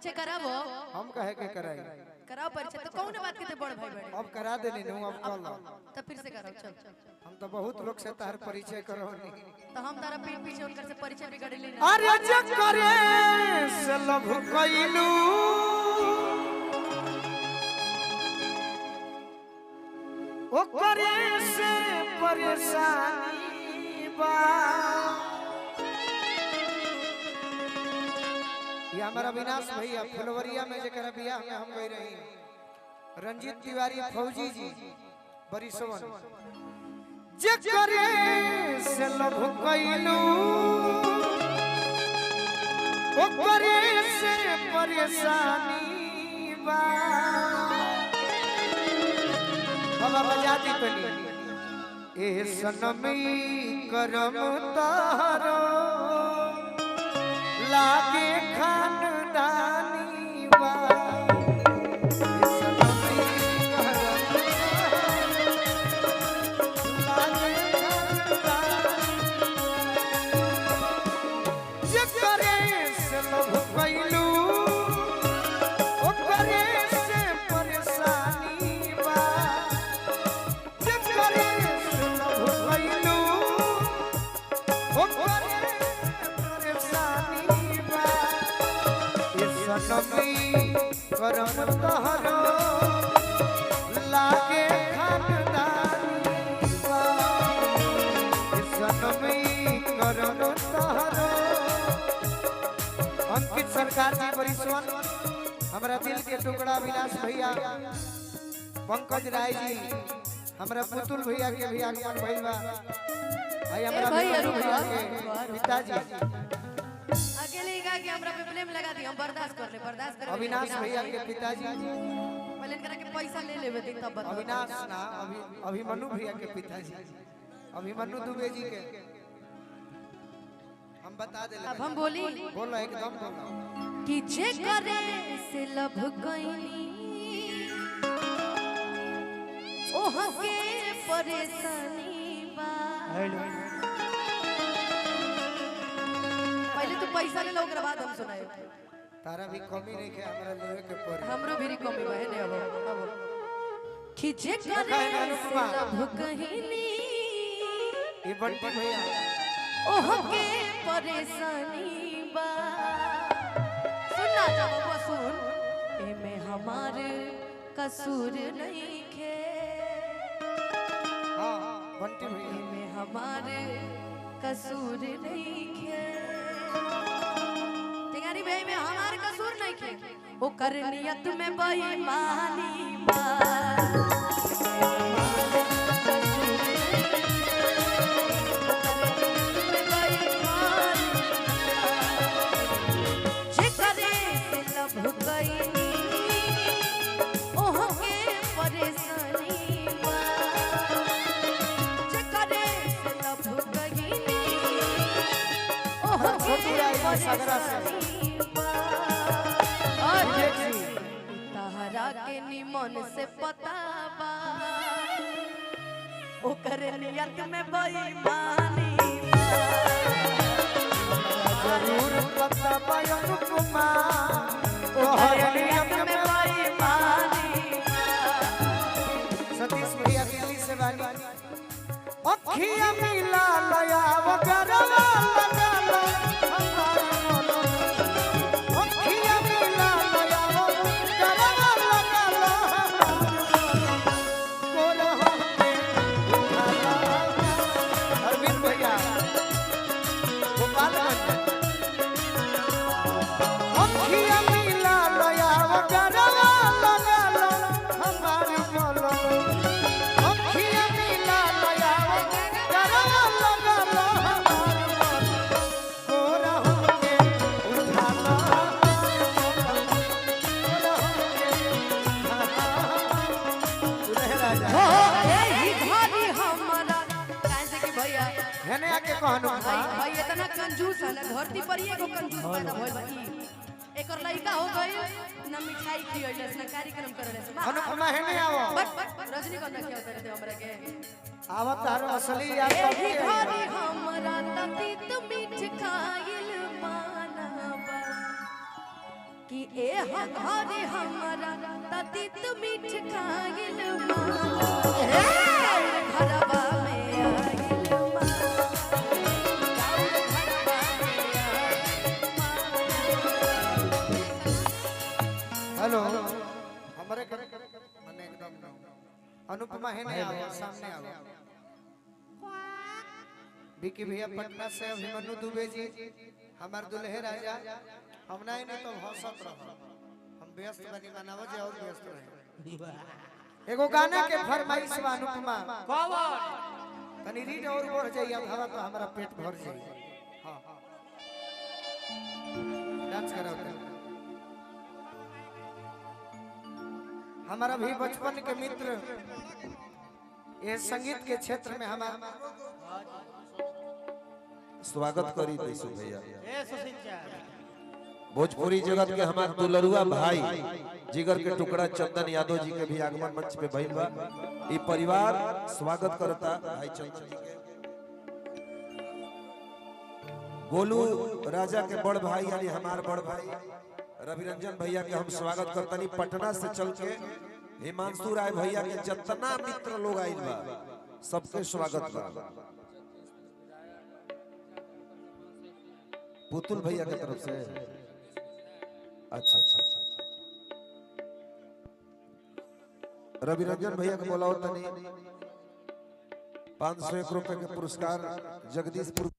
परिचय करावो हम कहे के कराई कराओ परिचय तो कौन बात के बड़ भाई बड़े अब करा देनी नु अब कल तो फिर से कराओ चल हम तो बहुत लोग से तार परिचय करौनी तो हम तारा पीठ पीछे उनकर से परिचय बिगड़ ले अरे जग करे से लभ कइलू ओ करे से परेशानी बा ये हमारा विनाश भैया फुलवरिया में जेकर बियाह में हम गई रही रंजीत तिवारी फौजी जी बरिसवन जकरे से लभ कइलू ओकरे से परेशानी बा बाबा बजा दी तनी ए सनमी करम तारो लागे खानदानी बा करम तहरो लागे खानदानी बा सनमी करम तहरो अंकित सरकार जी परिसवन हमारा दिल के टुकड़ा विलास भैया पंकज राय जी हमारा पुतुल भैया के भी आगमन भइल बा भाई हमरा भैया के पिताजी अकेले ही गा के हमरा पे ब्लेम लगा दी हम बर्दाश्त कर अविनाश भैया के पिताजी पहले करा के पैसा ले लेबे दी तब बता अविनाश ना अभिमन्यु भैया के पिताजी अभिमन्यु दुबे जी के हम बता दे अब हम बोली बोलो एकदम बोलो कि जे करे से लभ गईनी ओह के परेशानी बा पहले तो पैसा ले लो ओकरा बाद हम सुनाए तारा भी कमी नहीं के हमरा लेवे के पड़ी हमरो भी कमी बा है ने अब खींचे करे से लभ गईनी ये बंटी भैया ओह के परेशानी बा सुनना चाहो सुन एमे हमारे कसूर नहीं खे हां बंटी भैया एमे हमारे कसूर नहीं खे तिगारी भाई में हमारे कसूर नहीं खे वो कर नियत में बेईमानी बा तहरा के निमन से पताबा ओकर नियत में बेईमानी जरूर पता पायन कुमा ओहर नियत में बेईमानी सतीश भैया दिल्ली से बानी अखियां मिला लया वगरवा लगा लो हमारा मोनो अखियां मिला लया वगरवा लगा लो कोरा हमने उठाला अरविंद भैया गोपालगंज अखियां मिला लया वगरवा लगा लो हमारा मोनो अखियां मिला लया वगरवा लगा लो कोरा हमने उठाला कोरा हमने उठाला हो यही घड़ी हमारा काहे से कि भैया हेने आके कहनु भाई इतना कंजूस है ना धरती पर ही एगो कंजूस पैदा भइल बा ई एकर लइका हो गई ना मिठाई खियैलस ना कार्यक्रम करलस अनुपमा हेने आवो बस रजनीगंधा क्या होता रहते हमरा के आवत तार असली याद यही घड़ी हमरा तती तो मीठ खाइल मानबा कि ए घरे हमारा ततीत मीठ खागिल माला घरवा में आगिल माला हेलो हमारे मने एकदम अनुपमा है नहीं आओ सामने आओ विकी भैया पटना से अभिमन्यु दुबे जी हमार दुल्हे राजा हम नहीं तो हौसत रहो हम व्यस्त बनी मनावा जे और व्यस्त रहे एगो गाना के फरमाइश बा अनुपमा कौन तनी रीड और बढ़ जाई अब हवा तो हमारा पेट भर जाई हां डांस करो हमारा भी बचपन के मित्र ये संगीत के क्षेत्र में हमारा स्वागत करी देसु भैया भोजपुरी जगत के हमार दुलरुआ भाई जिगर के टुकड़ा चंदन यादव जी के भी आगमन मंच पे भइल बा ई परिवार स्वागत करता भाई चंदन जी के गोलू राजा के बड़ भाई यानी हमार बड़ भाई रविरंजन भैया के हम स्वागत करतनी पटना से चल के हिमांशु राय भैया के जितना मित्र लोग आइल बा सबके स्वागत बा पुतुल भैया के तरफ से अच्छा रविरंजन भैया के बोलाओ तनी 501 रुपए के पुरस्कार जगदीशपुर